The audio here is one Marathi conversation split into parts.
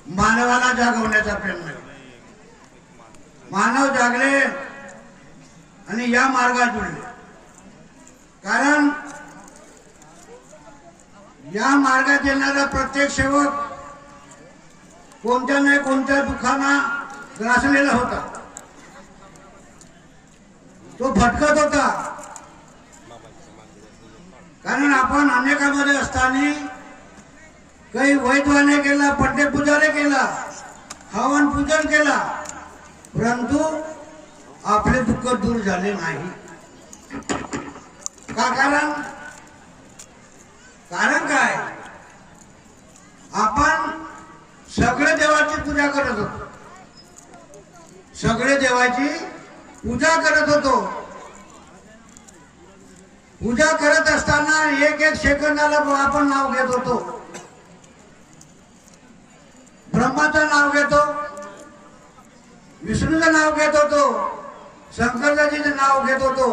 मानवाला जागवण्याचा प्रयत्न केला। मानव जागले आणि या मार्गात जुळले, कारण या मार्गात येणारा प्रत्येक सेवक कोणत्या नाही कोणत्या दुःखाना ग्रासलेला होता, तो भटकत होता। कारण आपण अनेकामध्ये असताना काही वैद्वाने केला, पट्टे पुजारे केला, हवन पूजन केला, परंतु आपले दुःख दूर झाले नाही। का कारण काय? आपण सगळे देवाची पूजा करत होतो, सगळे देवाची पूजा करत होतो। पूजा करत असताना एक एक सेकंदाला आपण नाव घेत होतो, ब्रह्माचं नाव घेतो, विष्णूचं नाव घेत होतो, शंकरजीचं नाव घेत होतो,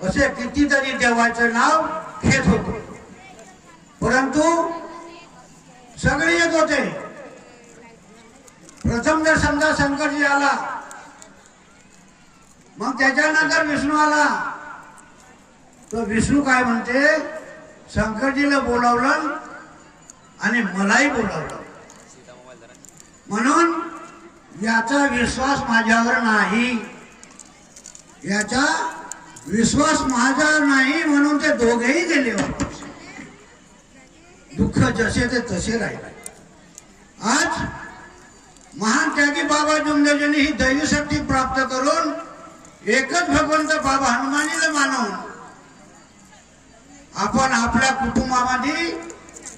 असे कितीतरी देवाचं नाव घेत होतो, परंतु सगळे येत होते। प्रथम जर समजा शंकरजी आला, मग त्याच्यानंतर विष्णू आला, तो विष्णू काय म्हणते, शंकरजीला बोलावलं आणि मलाही बोलावलं, म्हणून याचा विश्वास माझ्यावर नाही, याचा विश्वास माझ्यावर नाही, म्हणून ते दोघेही गेले वापस। दुःख जसे ते तसे राहिले। आज महान त्यागी बाबा जुमदेवजींनी ही दैवी शक्ती प्राप्त करून एकच भगवंत बाबा हनुमानीला मानून आपण आपल्या कुटुंबामध्ये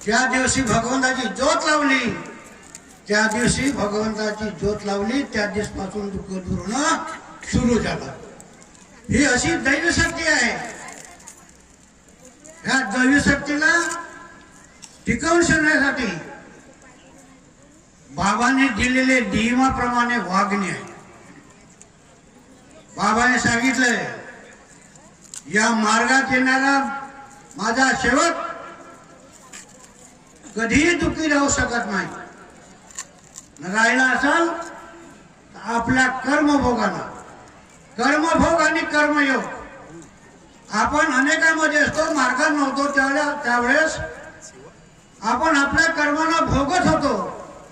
ज्या दिवशी भगवंताची ज्योत लावली, त्या दिवशी भगवंताची ज्योत लावली, त्या दिवसापासून दुःख दूर होणं सुरू झालं। ही अशी दैवी शक्ती आहे। या दैवी शक्तीला टिकवून ठेवण्यासाठी बाबाने दिलेले नियमाप्रमाणे वागणे आहे। बाबाने सांगितलंय, या मार्गात येणारा माझा सेवक कधीही दुःखी राहू शकत नाही। राहिला असेल तर आपल्या कर्मभोगाला, कर्मभोग आणि कर्मयोग, आपण अनेकांमध्ये असतो, मार्गात नव्हतो त्यावेळेस आपण आपल्या कर्माला भोगत होतो,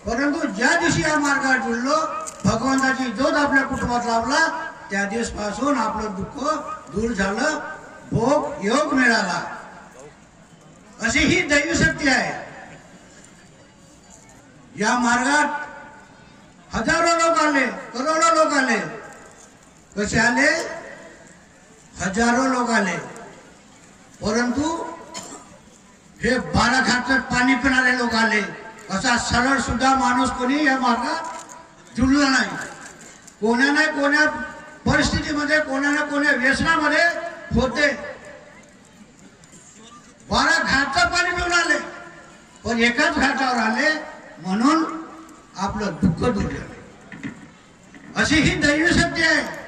परंतु ज्या दिवशी या मार्गात जुळलो, भगवंताची ज्योत आपल्या कुटुंबात लावला, त्या दिवसापासून आपलं दुःख दूर झालं, भोग योग मिळाला। अशी ही दैवी शक्ती आहे। या मार्गात हजारो लोक आले, करोडो लोक आले। कसे आले? हजारो लोक आले, परंतु हे 12 घाटात पाणी पिणारे लोक आले। असा सरळ सुद्धा माणूस कोणी या मार्गात जुळला नाही। कोणा ना कोणा परिस्थितीमध्ये, कोणा ना कोणा व्यसनामध्ये होते। 12 घाटात पाणी पिऊन आले, पण एकाच घाटावर आले म्हणून आपलं दुःख दूर झालं। अशी ही दैवी शक्ती आहे।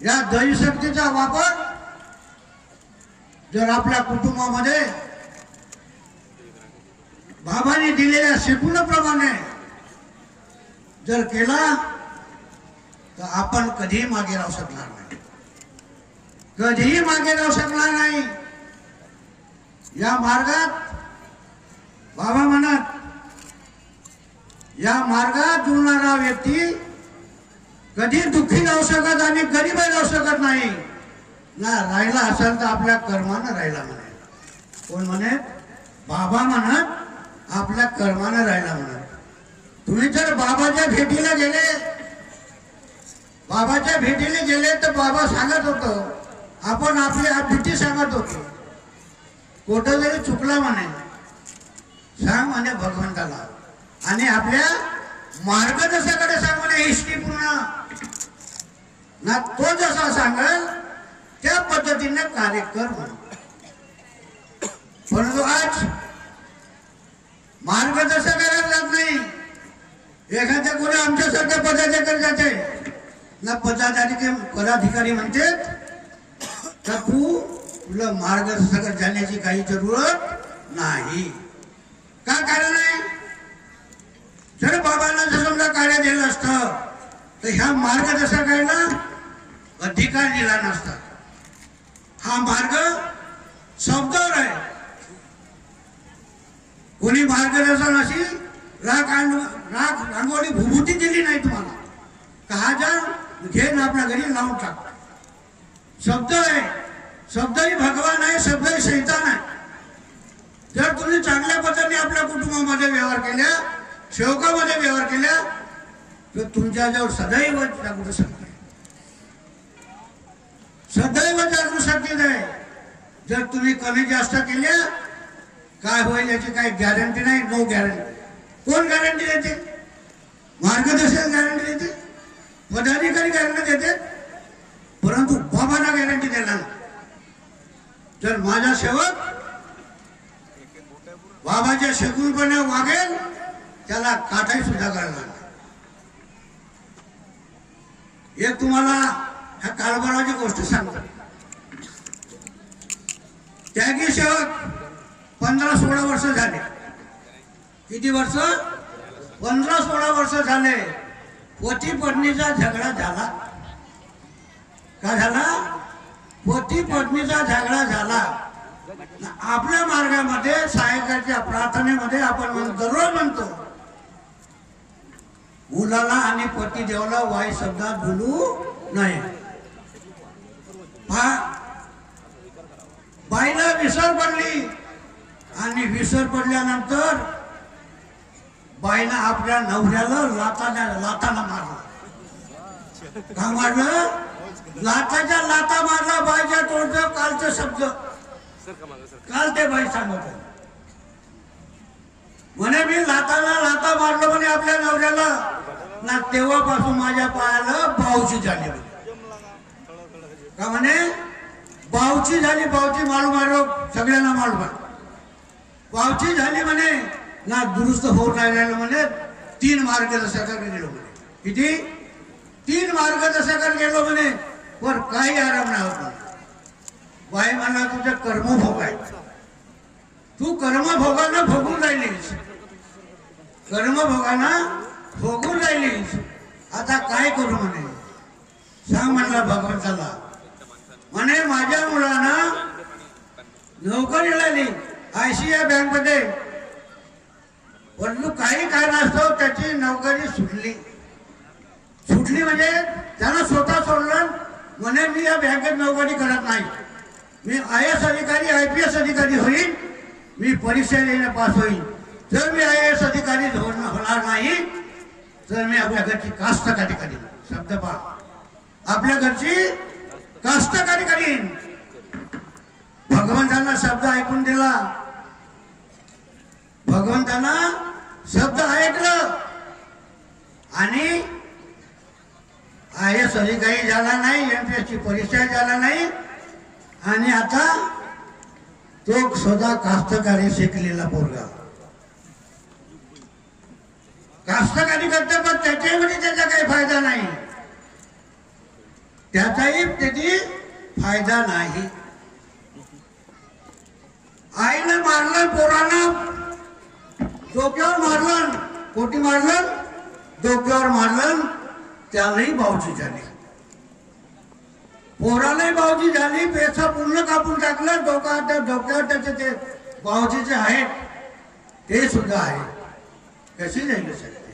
या दैवी शक्तीचा वापर जर आपल्या कुटुंबामध्ये बाबांनी दिलेल्या शिकवणीप्रमाणे जर केला, तर आपण कधीही मागे राहू शकणार नाही, कधीही मागे राहू शकणार नाही। या मार्गात बाबा म्हणत, या मार्गात जुळणारा व्यक्ती कधी दुःखी राहू शकत आणि गरीब राहू शकत नाही ना। राहिला असेल तर आपल्या कर्मानं राहिला म्हणे। कोण म्हणे? बाबा म्हणत, आपल्या कर्मानं राहिला म्हणत। तुम्ही जर बाबाच्या भेटीला गेले, बाबाच्या भेटीला गेले, तर बाबा सांगत होतो, आपण आपली भेटी सांगत होतो, कुठं जरी चुकला म्हणे सांग म्हणे भगवंताला, आणि आपल्या मार्गदर्शकाकडे सांग म्हणे, हिस्ट्री पूर्ण ना, तो जसा सांगेल त्या पद्धतीने कार्य कर म्हणे। परंतु आज मार्गदर्शकाला जात नाही। एखाद्या कोणी आमच्यासारख्या पदाधिकारी जाते ना, पदाधिकारी म्हणते तर तुला मार्गदर्शक जाण्याची काही जरूरत नाही। का कारण आहे? तर ह्या मार्गदर्शकाला अधिकार दिला नसता. हा मार्ग शब्दावर आहे. कोणी मार्गदर्शन अशी राग रांगोळी भूभूती दिली नाही तुम्हाला. का जा घे ना आपल्या घरी लावून टाक. शब्द आहे. शब्दही भगवान आहे, शब्दही शैतान आहे. जर तुम्ही चांगल्या पद्धतीने आपल्या कुटुंबामध्ये व्यवहार केल्या, सेवकामध्ये व्यवहार केल्या, तर तुमच्याजवळ सदैव जागृत शक्ती आहे. सदैव जागृत शक्ती आहे. जर तुम्ही कमी जास्त केल्या, काय होईल याची काही गॅरंटी नाही. No guarantee. कोण गॅरंटी देते? मार्गदर्शक गॅरंटी देते, पदाधिकारी गॅरंटी देते, परंतु बाबांना गॅरंटी देणार. जर माझा सेवक बाबाच्या शकुनपणे वागेल, त्याला काठाही सुद्धा करणार. एक तुम्हाला ह्या कारभाराची गोष्ट सांगतो. त्यागी सेवक 15-16 वर्ष झाले. किती वर्ष? 15-16 वर्ष झाले. पती पत्नीचा झगडा झाला. का झाला? पती पत्नीचा झगडा झाला. आपल्या मार्गामध्ये सायकाळच्या प्रार्थनेमध्ये आपण दररोज म्हणतो, मुलाला आणि पती देवाला वाईट शब्दात बोलू नये. बाईला विसर पडली आणि विसर पडल्यानंतर बाईनं आपल्या नवऱ्याला लाताना मारला. का मारलं? लाताच्या लाता मारला. बाईच्या तोडचं कालचं शब्द काल ते बाई सांगत म्हणे, मी लाता मारलो म्हणे आपल्या नवऱ्याला ना. तेव्हापासून माझ्या पायाला बावची झाली. का म्हणे? बावची झाली. बावची मालूम मारो सगळ्यांना मालूम आहे. बावची झाली म्हणे ना. दुरुस्त होऊन राहिलेलं म्हणे. 3 मार्गदर्शकाकडे गेलो म्हणे. किती? 3 मार्गदर्शकाकडे गेलो म्हणे, पण काही आराम नाही होत. बाई म्हणा तुझं कर्मभोग आहे. तू कर्मभोगानं भोगून राहिलीस. कर्मभोगाना भोगून राहिलीस. आता काय करू म्हणे? सांग म्हणला भगवंताला. म्हणे माझ्या मुलांना नोकरी लागली ICICI बँक मध्ये, परंतु काही कारणास्तव त्याची नोकरी सुटली. म्हणजे त्यानं स्वतः सोडलं. म्हणे मी या बँकेत नोकरी करत नाही. मी IAS अधिकारी IPS अधिकारी होईल. मी परीक्षा देणे पास होईल. जर मी IAS अधिकारी होणार नाही तर मी आपल्या घरची कास्तकारी करीन. शब्द पहा, आपल्या घरची कास्तकारी करीन. भगवंतांना शब्द ऐकून दिला. भगवंतांना शब्द ऐकलं आणि IAS अधिकारी झाला नाही, MPS ची परीक्षा झाला नाही आणि आता तो स्वतः कास्तकारी शिकलेला पोरगा. कास्तकारी करता पण त्याच्यामध्ये त्याचा काही फायदा नाही. त्याचाही त्याची फायदा नाही. आईनं मारलं पोरानं, डोक्यावर मारलं. कोटी मारलं? डोक्यावर मारलं. त्यालाही बावची झाली. पोरालाही बावची झाली. पेसा पूर्ण कापून टाकलं. डोक्यावर त्याचे ते बावचीचे आहेत ते सुद्धा आहे. कशी जाईल शक्ती?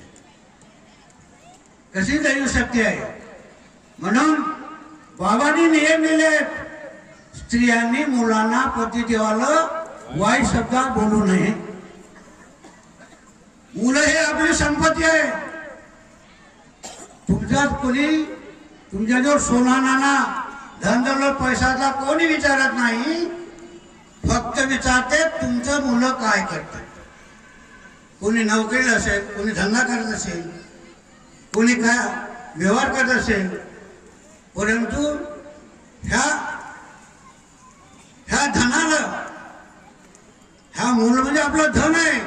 कशी जाईल शक्ती आहे? म्हणून बाबांनी नियम दिले, स्त्रियांनी मुलांना पतिदेवाला वाईट शब्दात बोलू नये. मुलं हे आपली संपत्ती आहे. तुमच्याजवळ सोना नाना धन दौलत पैशाचा कोणी विचारत नाही. फक्त विचारते तुमचं मुलं काय करतात. कोणी नोकरीला असेल, कोणी धंदा करत असेल, कोणी काय व्यवहार करत असेल, परंतु ह्या धनाला, ह्या मूल म्हणजे आपलं धन आहे,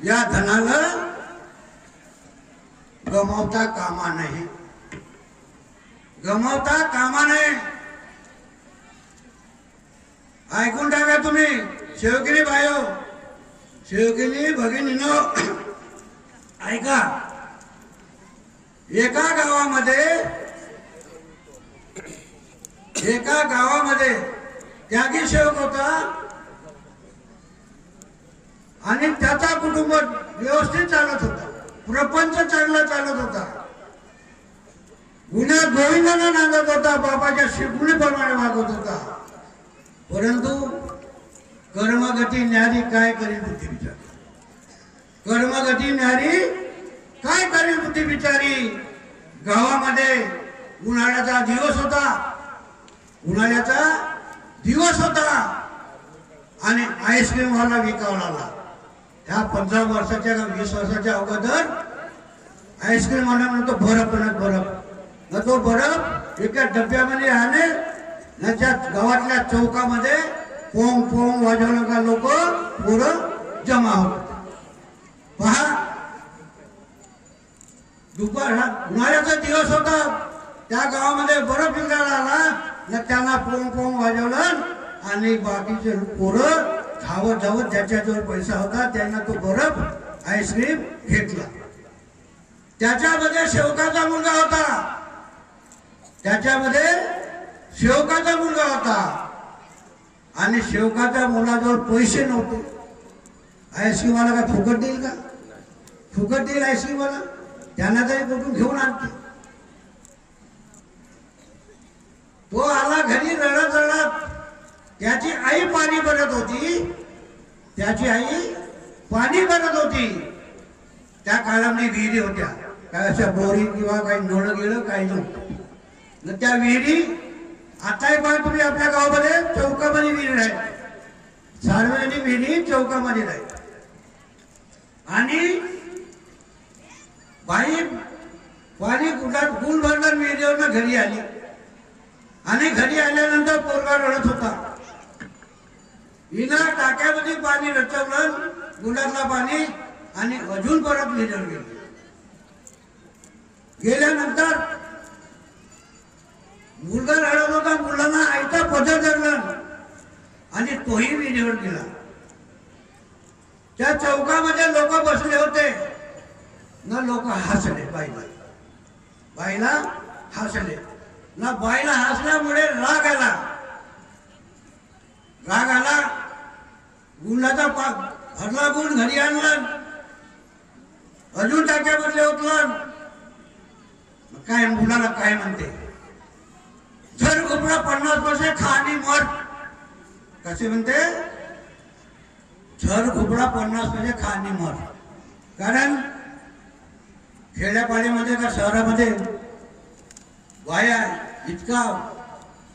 या धनाला गमावता कामा नाही. गमावता कामा नाही. ऐकून टाका तुम्ही सेवकिनी बायो, सेवकिनी भगिनीनो, ऐका. एका गावामध्ये त्यागी सेवक होता आणि त्याचा कुटुंब व्यवस्थित चालत होता, प्रपंच चांगला चालत होता, गुन्हा गोविंदाला नांदत होता, बाबाच्या शिकवणीप्रमाणे वागत होता. परंतु कर्मगती न्यारी काय करेल बुद्धी विचारी, कर्मगती न्यारी काय करेल बुद्धी विचारी. गावामध्ये उन्हाळ्याचा दिवस होता आणि आईस्क्रीम वाला विकायला लागला. ह्या 15 वर्षाच्या 20 वर्षाच्या अगोदर आईस्क्रीम वाला म्हणतो बर्फ, तो बर्फ एका डब्यामध्ये आले ना, त्या गावातल्या चौकामध्ये पोंग पोंग वाजवलं का लोक पोरं जमा होतात. पहा, उन्हाळ्याचा दिवस होता, त्या गावामध्ये बर्फ विकायला आला ना, त्यांना पोंग पोंग वाजवलं आणि बाकीचे पोरं धावत ज्याच्याजवळ पैसा होता त्यांना तो बर्फ आईस्क्रीम घेतला. त्याच्यामध्ये शेवकाचा मुलगा होता आणि शेवकाच्या मुलाजवळ पैसे नव्हते. आईस्क्रीम वाला काय फुकट देईल का? फुकट देईल आईस्क्रीम वाला? त्यांना तरी कुठून घेऊन आणते. तो आला घरी रडत रडत. त्याची आई पाणी भरत होती. त्या काळामध्ये विहिरी होत्या, काय अशा बोरी किंवा काही नळ गेलं काही नव्हतं. त्या विहिरी आताही पहा तुम्ही आपल्या गावामध्ये चौकामध्ये विहीर आहे, सार्वजनिक विहिरी चौकामध्ये आहे. आणि बाई पाणी गुण भरणार विहिरीवरनं घरी आली आणि घरी आल्यानंतर पोरगा रडत होता. हिनं टाक्यामध्ये पाणी रचवलं, गुलाबला पाणी, आणि अजून परत विहिरीवर गेल्यानंतर मुलगा रडत होता. मुलांना आईचा पदर धरलं आणि तोही विहिरीवर गेला. त्या चौकामध्ये लोक बसले होते ना, लोक हसले. बाईला हसले ना. बाईला हसल्यामुळे राग आला. गुंडाचा हरला गुण घरी आणला, अजून टाक्यामध्ये उतरलं. काय मुलाला काय म्हणते, झर खोपडा 50 पैसे खा आणि मर. कसे म्हणते? झर खोपडा 50 पैसे खा आणि मर. कारण खेड्यापाड्यामध्ये का शहरामध्ये बाया इतका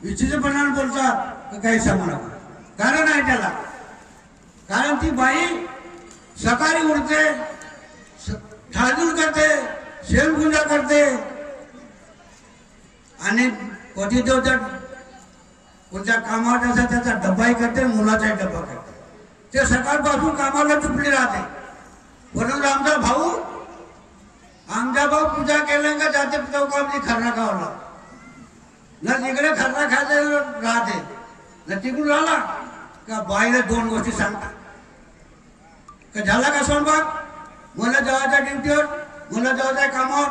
विचित्रपणाने बोलतात काही सांगू नका. कारण आहे त्याला. कारण ती बाई सकाळी उठते, झाडून करते, शेणपूजा करते आणि कधी तो कोणत्या कामावर असं त्याचा डब्बाही करते, मुलाचाही डब्बा करते. ते सकाळपासून कामाला चुकली राहते. परंतु आमचा भाऊ पूजा केलं का जाते चौकामध्ये खर्रा खावाला ना, तिकडे खर्रा खायला राहते ना. तिकडून आला का बाईला 2 गोष्टी सांगतात. का झाला का स्वयंपाक, मला जायच्या ड्युटीवर, मला जायच्या कामावर.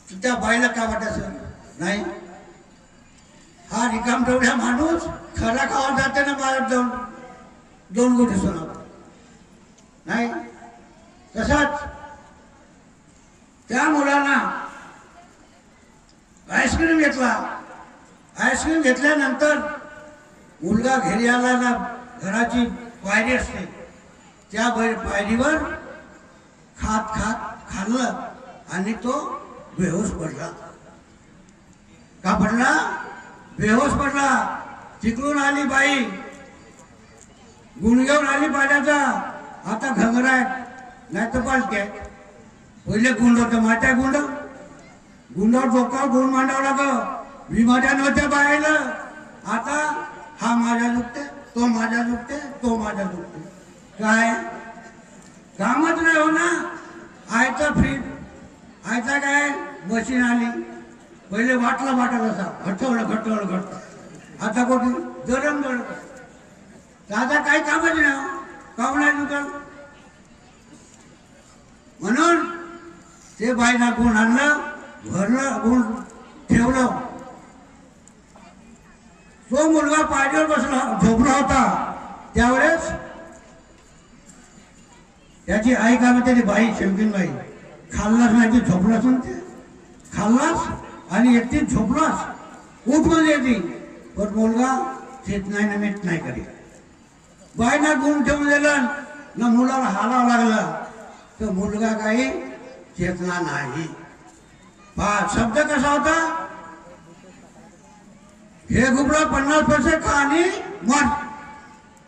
त्या बाईला काय वाटायचं नाही, हा रिकाम ठेवल्या माणूस खरा खावा जाते ना, बाहेर जाऊन 2 गोष्टी सुनावतो नाही. तसाच त्या मुलांना आईस्क्रीम घेतला. आईस्क्रीम घेतल्यानंतर मुलगा घरी आला ना, घराची पायरी असते, त्या पायरीवर खाल्लं आणि तो बेहोश पडला. का पडला? बेहोश पडला. तिकडून आली बाई, गुण घेऊन आली पाण्याचा. आता घंगरा आहे नाही तर पालते. पहिले गुंड होतं, माट्या गुंडावर डोका गुण मांडावं लाग. विमाट्या नव्हत्या बायला. आता हा माझ्या दुखते, तो माझ्या दुखते, तो माझ्या दुखते. काय कामच नाही हो ना. आयचा फ्रीज, आयचा काय मशीन आली. पहिले वाटला असा घटवलं. आता कुठे गरम. आता काही कामच नाही, काम नाही दुकान. म्हणून ते बाईना गुण आणलं, भरलं, गुण ठेवलं. तो मुलगा पायरीवर बसला झोपला होता. त्यावेळेस त्याची आई काय म्हणते, ती बाई शौकीनबाई, खाल्लास नाही ती झोपलास म्हणते, खाल्लास आणि एकटीच झोपलास, उठ म्हणजे ती. पण मुलगा चेत नाही ना मीठ नाही करी. बाईना गुण ठेवून दिलं ना, मुलाला हालावं लागलं तर मुलगा काही चेतना नाही. पहा शब्द कसा होता, हे घुबडा 50 पैसे खा आणि मठ.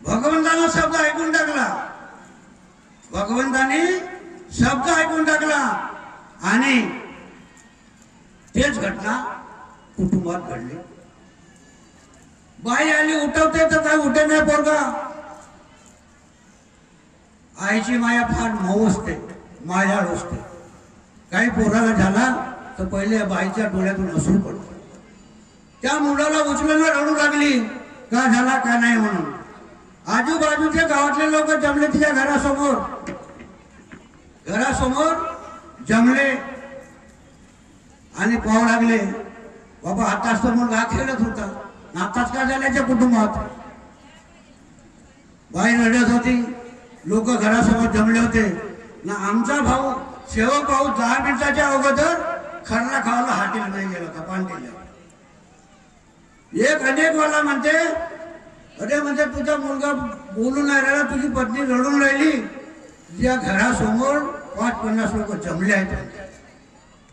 भगवंतानं शब्द ऐकून टाकला, भगवंताने शब्द ऐकून टाकला आणि तेच घटना कुटुंबात घडली. बाई आली उठवते तर काय उठे नाही पोरगा. आईची माया फार मऊ असते, मायाळ असते. काही पोराला झाला तर पहिले बाईच्या डोळ्यातून असून पडतो. त्या मुलाला उचलून रडू लागली, का झाला का नाही म्हणून. आजूबाजूचे गावातले लोक जमले तिच्या घरासमोर, जमले आणि पाहू लागले, बाबा आताच तर मुलगा खेळत होता, आताच का झाल्याच्या कुटुंबात. बाई रडत होती, लोक घरासमोर जमले होते ना. आमचा भाऊ सेवक भाऊ 10 मिनिटाच्या अगोदर खरला खावाला हाटील नाही गेला होता पांढरीला. एक अनेक वाला म्हणते, अरे म्हणते तुझा मुलगा बोलून नाही राहिला, तुझी पत्नी रडून राहिली. तुझ्या घरासमोर 50 लोक जमले आहेत.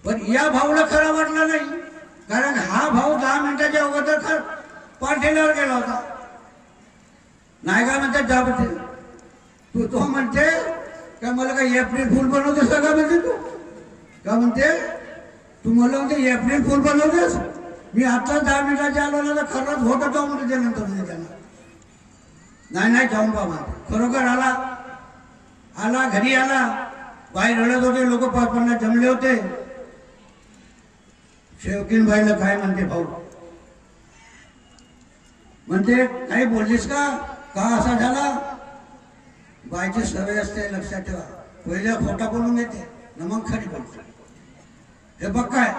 पण या भाऊला खरं वाटलं नाही, कारण हा भाऊ 10 मिनिटाच्या अगोदर पाठील्यावर गेला होता. नाही का म्हणते जा म्हणते तू, तो म्हणते का मला काय एप्रिल फुल बनवतेस का म्हणते तू, का म्हणते तू मला म्हणते एप्रिल फुल बनवतेस. मी आता 10 मिनिटाच्या आलो ना, खरंच होत जाऊ म्हणते त्यानंतर म्हणजे त्यांना. नाही जाऊन पहा म्हणते. खरोखर आला घरी आला. बाई रडत होते, लोक 50 जमले होते. शेवकीन बाईला काय म्हणते, भाऊ म्हणते काही बोललीस का असा झाला. बाईची सवय असते, लक्षात ठेवा, पहिले खोटा बोलून येते ना मग खरी बोलते. हे बघ काय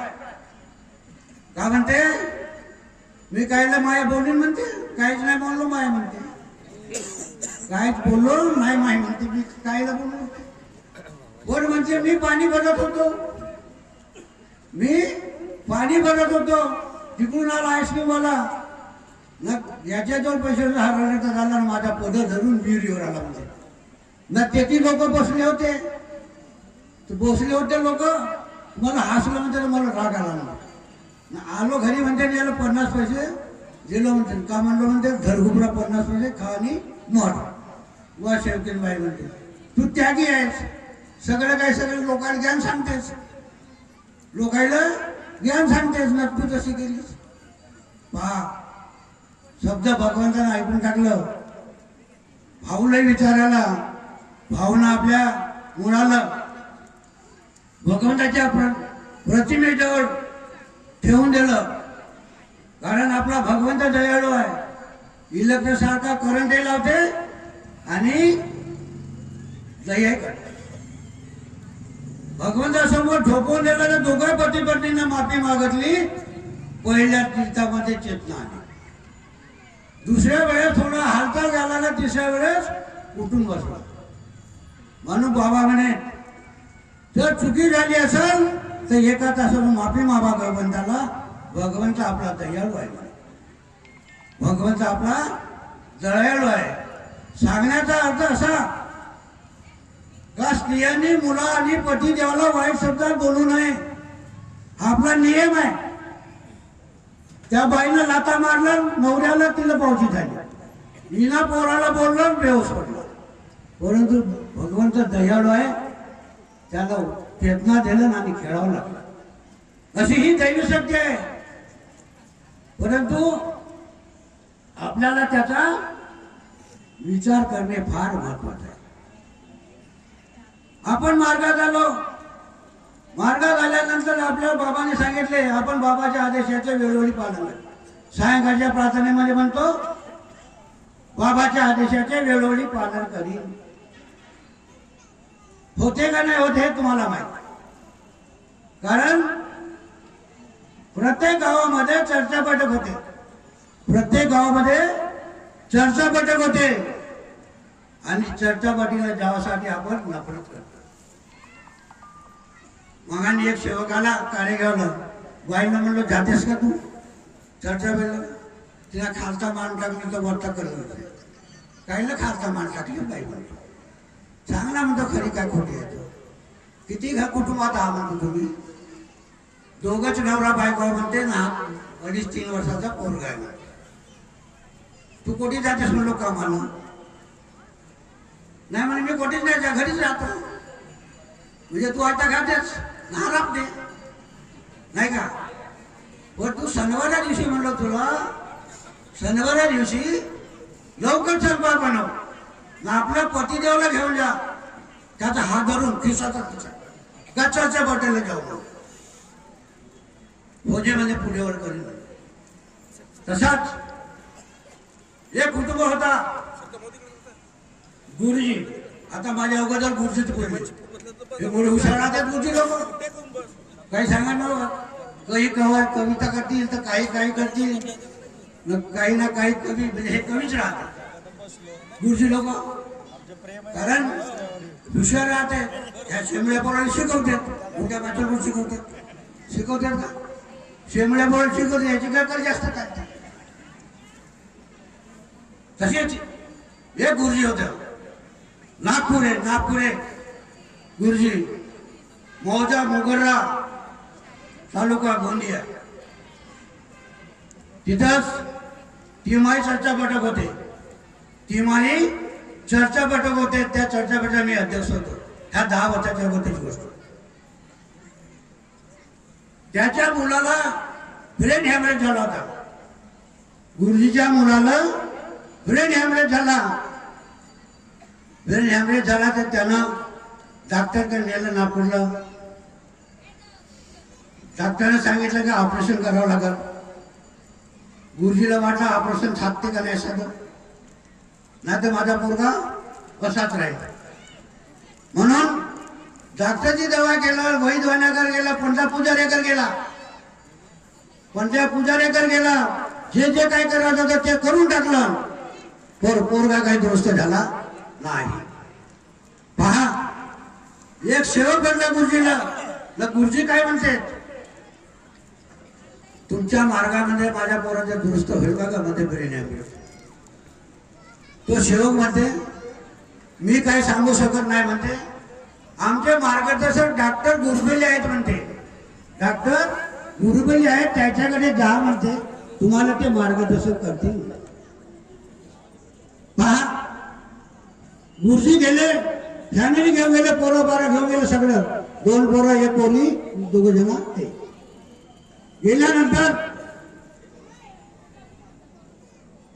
का म्हणते, मी कायला माया बोलून म्हणते, काहीच नाही बोललो माया म्हणते, काहीच बोललो नाही माय म्हणते, मी कायला बोललो. बोल म्हणते मी पाणी भरत होतो, तिकडून आला आईस्क्रीमवाला ना, याच्या जवळ पैसे हरवण्याचा झाला, माझा पद धरून विहिरीवर आला म्हणजे ना. तेथी लोक बसले होते लोक, मला हसलं म्हणते, मला राग आला म्हणते. आलो घरी म्हणते, याला 50 पैसे दिलो म्हणते. का म्हणलो म्हणते, घरघुबरा 50 पैसे खा आणि मठ. वा शेवकीन बाई म्हणते, तू त्यागी आहेस, सगळं लोकांना ज्ञान सांगतेस, ना तू तशी केलीस. पहा शब्द भगवंतानं ऐकून टाकलं. भाऊलाही विचारायला, भाऊनं आपल्या मुलाला भगवंताच्या प्रतिमेजवळ ठेवून दिलं, कारण आपला भगवंत दयाळू आहे. इलेक्ट्रिकसारखा करंट लावते आणि दया करते. भगवंतासमोर झोपून दिलं तर दोघं पती पत्नीनं माफी मागितली. पहिल्या तीर्थामध्ये चेतना आली. दुसऱ्या वेळेस थोडा हालचाल झाला ना, तिसऱ्या वेळेस उठून बसला. म्हणून बाबा म्हणे, जर चुकी झाली असेल तर एका तासानं माफी मागा भगवंताला. भगवंत आपला दयाळू आहे, भगवंत आपला दयाळू आहे. सांगण्याचा अर्थ असा का स्त्रियांनी मुला आणि पती देवाला वाईट शब्दात बोलू नये, हा आपला नियम आहे. त्या बाईनं लाता मारला नवऱ्याला, तिला पावशी झाली, हिना पोराला बोललं बेहोश पडला. परंतु भगवंत दयाळू आहे, त्याला चेतना दिलं आणि खेळावं लागलं. अशी ही दैवी शक्ती आहे. परंतु आपल्याला त्याचा विचार करणे फार महत्वाचे आहे. आपण मार्गात आलो, मार्गात आल्यानंतर आपल्या बाबाने सांगितले, आपण बाबाच्या आदेशाचे वेळोवेळी पालन करा. सायंकाळच्या प्रार्थनेमध्ये म्हणतो, बाबाच्या आदेशाचे वेळोवेळी पालन करीन. होते का नाही होते हे तुम्हाला माहिती. कारण प्रत्येक गावामध्ये चर्चा बैठक होते, प्रत्येक गावामध्ये चर्चा बैठक होते आणि चर्चा बैठकीला जाण्यासाठी आपण नफरत करतो. मगाने एक सेवकाला कार्यगावला बाईला म्हणलं जातेस का तू चर्चा बैठक, तिला खालचा मान टाकली तर वरता करत होते. काहीला खालचा मान टाकली बाई म्हणतो चांगला म्हणतो खरी काय खोटी येतो. किती घा कुटुंबात आहा म्हणतो तुम्ही, दोघच नवरा बायको म्हणते ना, 2-3 वर्षाचा पोरगा आहे म्हणतो. तू कुठे जातेस म्हणलो कामाला, नाही म्हणे मी कुठेच नाही घरीच राहतो. म्हणजे तू आता खातेस आराम दे नाही का. पण तू शनिवारा दिवशी म्हणलो तुला शनिवारा दिवशी लवकर स्वयंपाक बनव ना, आपल्या पतिदेवाला घेऊन जा, त्याचा हात धरून खिसाचा गच्चाच्या बॉटलला जाऊ भोजेमध्ये पुढेवर करीन. तसाच एक कुटुंब होता गुरुजी. आता माझ्या अगोदर गुरुजीच बोलले, हे हुशार राहतात गुरुजी लोक. काही सांगा ना, काही कविता करतील तर काही करतील, काही ना काही कवी म्हणजे हे कवीच राहतात गुरुजी लोक. कारण हुशार राहते, ह्या शेमळ्या पोराला शिकवतात, मोठ्या बाच्यावर शिकवतात का, शेमळ्या पोराला शिकवतात, याची काय जास्त काय. तसेच एक गुरुजी होते नागपुरे गुरुजी, मौजा मोगरा तालुका गोंदिया. तिथंच तिमाही चर्चा बैठक होते, तिमाही चर्चा बैठक होते. त्या चर्चा बैठक मी अध्यक्ष होतो. ह्या 10 वर्षाच्या अगोदरची गोष्ट. त्याच्या मुलाला ब्रेन हॅमरेज झाला होता, गुरुजीच्या मुलाला ब्रेन हॅमरेज झाला. ब्रेन हॅमरेज झाला तर त्यानं डॉक्टरकडे नेलं नागपूरला. डॉक्टरने सांगितलं की ऑपरेशन करावं लागेल. गुरुजीला वाटलं ऑपरेशन थांबते का नाही साधं, नाही तर माझा मुलगा असाच राहील. म्हणून डॉक्टरची दवा केला, वैद वाण्याकर गेला, पंजाब पुजारेकर गेला, पंजाब पुजारेकर गेला. जे जे काय करायचं होतं ते करून टाकलं. पोरगा काही दुरुस्त झाला नाही. पहा, एक सेवक भेटला गुरुजीला. गुरुजी काय म्हणते, तुमच्या मार्गामध्ये माझ्या पोराचं दुरुस्त होईल का मध्ये ब्रेन. तो सेवक म्हणते मी काही सांगू शकत नाही म्हणते, आमचे मार्गदर्शक डॉक्टर गुरुबेली आहेत म्हणते, डॉक्टर गुरुबेली आहेत त्याच्याकडे जा म्हणते, तुम्हाला ते मार्गदर्शक करतील. पहा, गुरुजी गेले, फॅमिली घेऊन गेले, पोरं बारं घेऊन गेले सगळं. 2 पोरं 1 पोरी, 2 जण ते गेल्यानंतर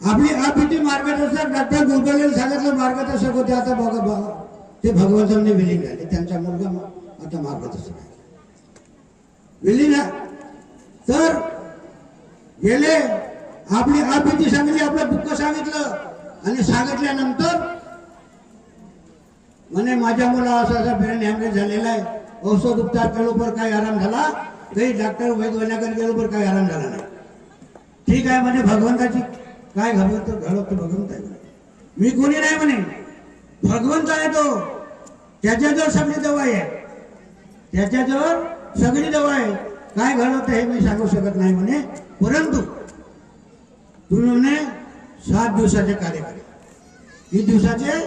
आपली अपिती मार्गदर्शक डॉक्टर गुरुबेलीला सांगितलं मार्गदर्शक होते. आता बघा ते भगवंतांनी विलीन झाले, त्यांचा मुलगा आता मार्गदर्शक आहे. विलीन तर गेले, आपली अपिती सांगितली, आपलं दुःख सांगितलं आणि सांगितल्यानंतर म्हणे माझ्या मुला असा ब्रेन हॅमरेज झालेला आहे, औषध उपचार केलो पर काही आराम झाला, काही डॉक्टर वैद्यनाकडे गेलो पर काही आराम झाला नाही. ठीक आहे म्हणजे भगवंताची काय घडवत भगवंत आहे, मी कोणी नाही म्हणे, भगवंत आहे तो. त्याच्याजवळ सगळी दवा आहे, त्याच्याजवळ सगळी दवा आहे. काय घडवत हे मी सांगू शकत नाही म्हणे. परंतु तुम्ही म्हणे 7 दिवसाचे कार्य करा. किती दिवसाचे?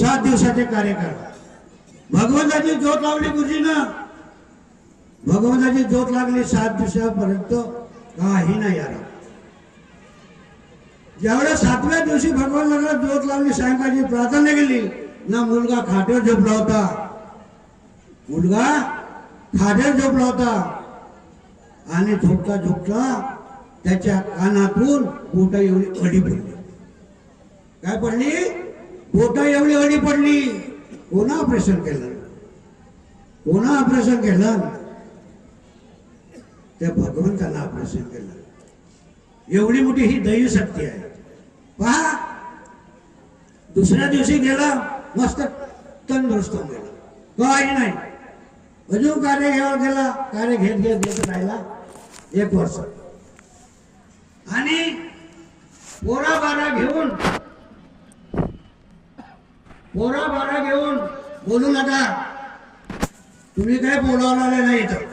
7 दिवसाचे कार्य करा. भगवंताची ज्योत लावली गुरुजीनं, भगवंताची ज्योत लागली 7 दिवसापर्यंत काही नाही आराम. ज्यावेळेस 7व्या दिवशी भगवानाला ज्योत लावली, सायंकाळची प्रार्थना केली ना, मुलगा खाटेवर झोपला होता, मुलगा खाटेवर झोपला होता आणि झोपता झोपता त्याच्या कानातून बोटा एवढी अडी पडली. काय पडली? बोटा एवढी अडी पडली. कोणा ऑपरेशन केलं? कोणा ऑपरेशन केलं? त्या भगवंतानं ऑपरेशन केलं. एवढी मोठी ही दैवी शक्ती आहे. पहा, दुसऱ्या दिवशी गेला, मस्त तंदुरुस्त होऊन गेला, काही नाही. अजून कार्य घ्यावा गेला, कार्य घेत राहिला 1 वर्ष. आणि पोरा बारा घेऊन बोलू नका, तुम्ही काय बोलावलेलं नाही इथं.